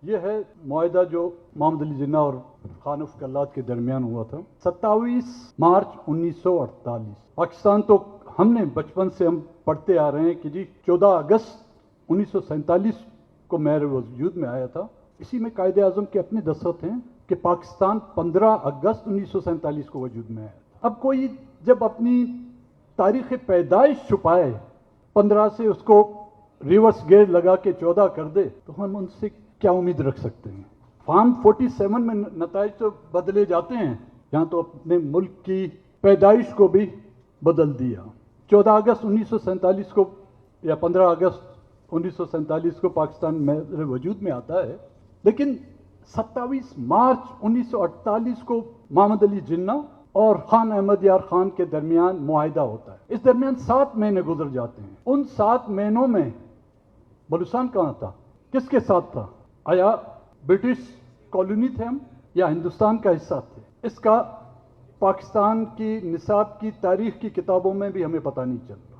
یہ ہے معاہدہ جو محمد علی جناح اور خان افق اللہ کے درمیان ہوا تھا 27 مارچ 1948۔ پاکستان تو ہم نے بچپن سے ہم پڑھتے آ رہے ہیں کہ جی 14 اگست 1947 کو مہر وجود میں آیا تھا۔ اسی میں قائد اعظم کے اپنے دستخط ہیں کہ پاکستان 15 اگست 1947 کو وجود میں آیا تھا۔ اب کوئی جب اپنی تاریخ پیدائش چھپائے 15 سے اس کو ریورس گیئر لگا کے 14 کر دے تو ہم ان سے کیا امید رکھ سکتے ہیں؟ فارم 47 میں نتائج تو بدلے جاتے ہیں، یہاں تو اپنے ملک کی پیدائش کو بھی بدل دیا۔ 14 اگست 1947 کو یا 15 اگست 1947 کو پاکستان میں وجود میں آتا ہے، لیکن 27 مارچ 1948 کو محمد علی جناح اور خان احمد یار خان کے درمیان معاہدہ ہوتا ہے۔ اس درمیان 7 مہینے گزر جاتے ہیں۔ ان 7 مہینوں میں بلوچستان کہاں تھا؟ کس کے ساتھ تھا؟ آیا برٹش کالونی تھے ہم یا ہندوستان کا حصہ تھے؟ اس کا پاکستان کی نصاب کی تاریخ کی کتابوں میں بھی ہمیں پتہ نہیں چلتا۔